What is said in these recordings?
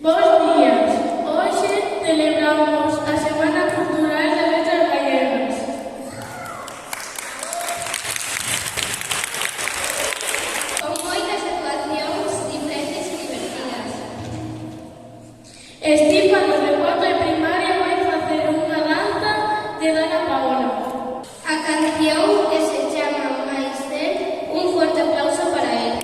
Bos días. Hoxe celebramos a Semana Cultural de Letras Galegas. Con moitas actuacións diferentes e divertidas. Estífano de cuarto de primaria vai facer unha danza de Dana Paola. A canción que se chama Mais de, un forte aplauso para él.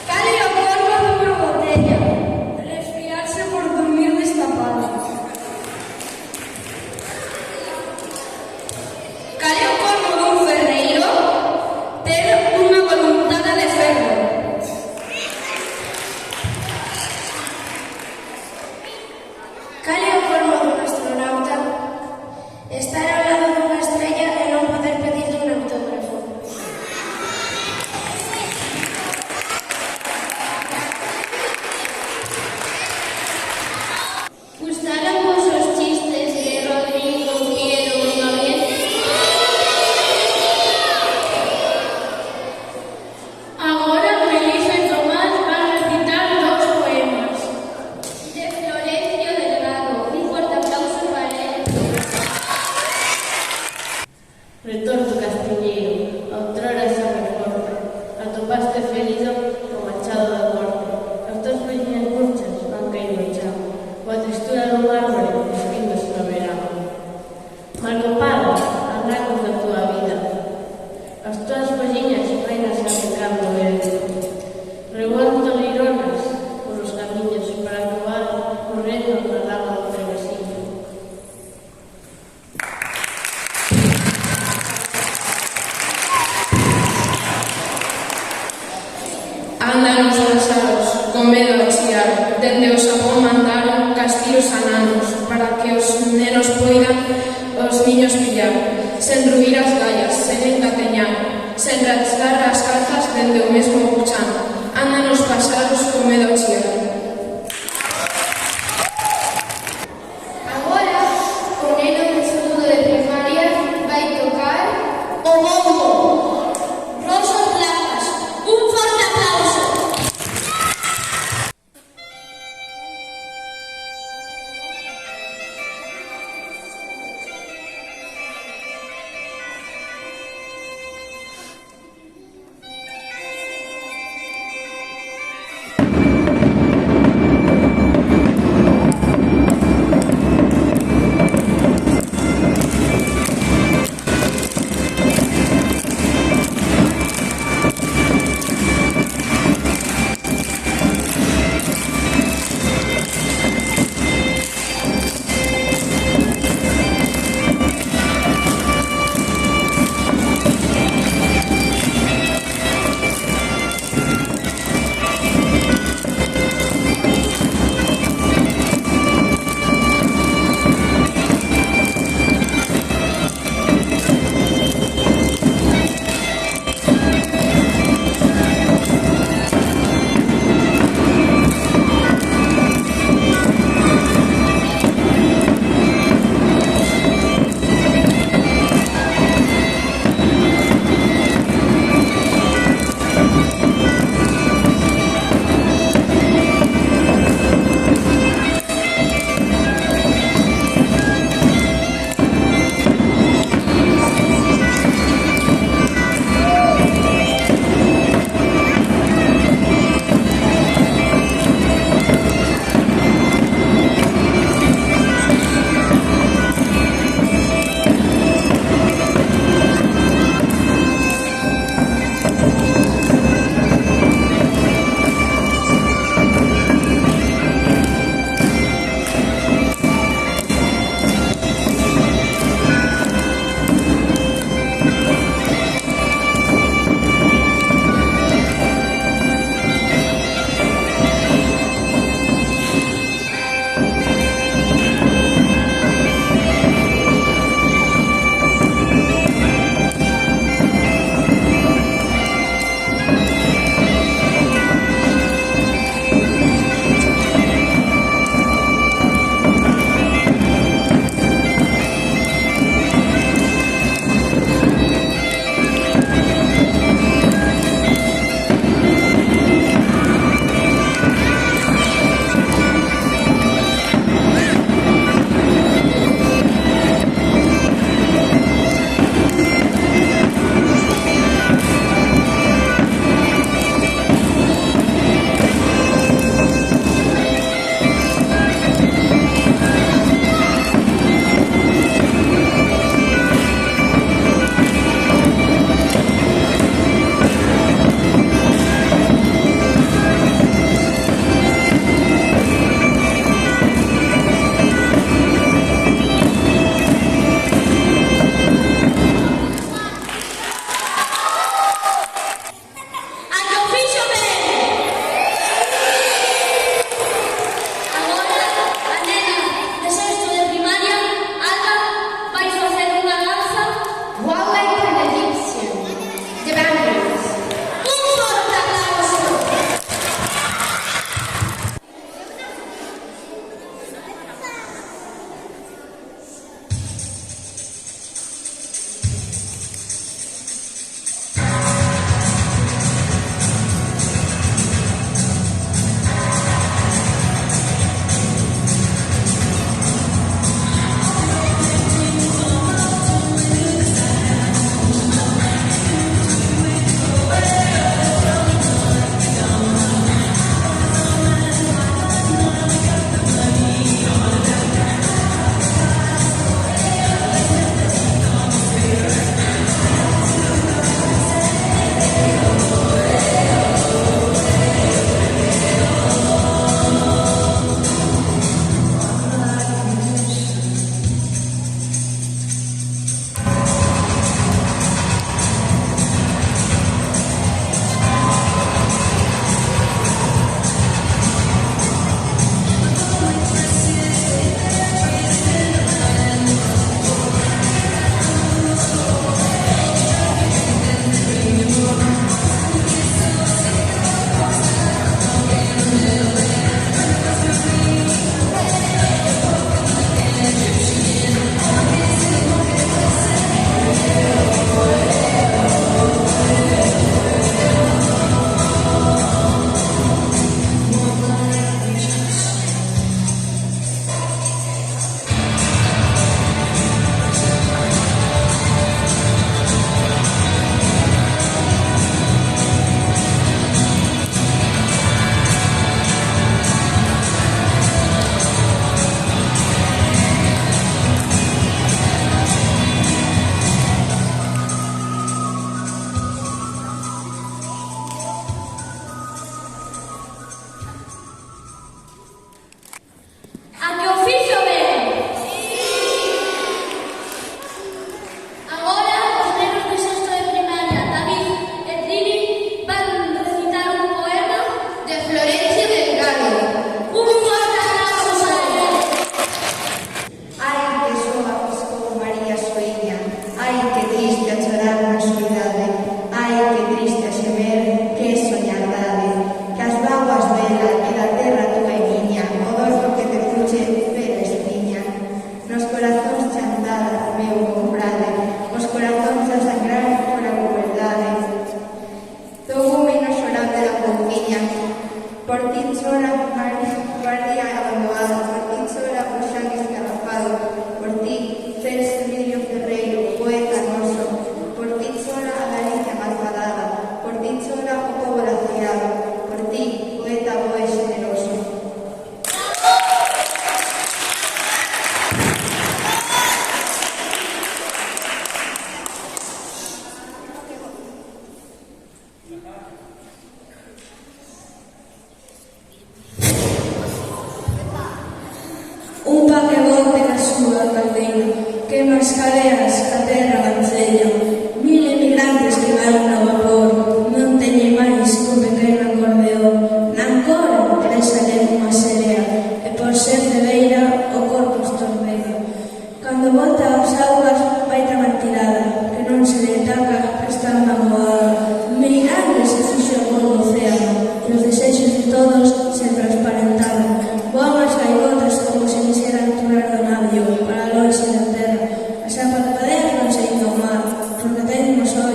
Cal é o corpo dunha botella? Resfriarse por dormir destapado. Cal é o corpo dun ferreiro? Ter unha voluntade de ferro. Cal é o corpo dun astronauta? Estar ao lado dunha estrella e non poder pedirle un autógrafo. ¿Gustaron vos os chistes de Rodrigo, Piero e Gabriel? Agora Melissa e Tomás van recitar 2 poemas. De Florencio Delgado. Un fuerte aplauso para él. Retorno Castiñeiro, outrora xa recordo. Atopaste ferido o machado da morte. As tuas vellas murchas van caer no chão. Coa textura do mármore, escritos no verán. Malcopado, arrancos da tua vida. As tuas folliñas reinas arrancando o vento. Revolto lironas polos camiños para acabar correndo na lama do trevesillo. Andan os pasados, con medo a chiar, dende o Xapón mandaron castillos ananos, para que os nenos poidan os niños pillar, sen ruir as gallas, sen encateñar, sen rasgar as calzas dende o mesmo chan. Andan os pasados, con medo a chiar. Agora, o neno de segundo de primaria vai tocar o bombo. Rosos Plazas. Un forte aplauso.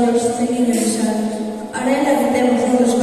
ollos seguindo enxados. Arela que temos un dos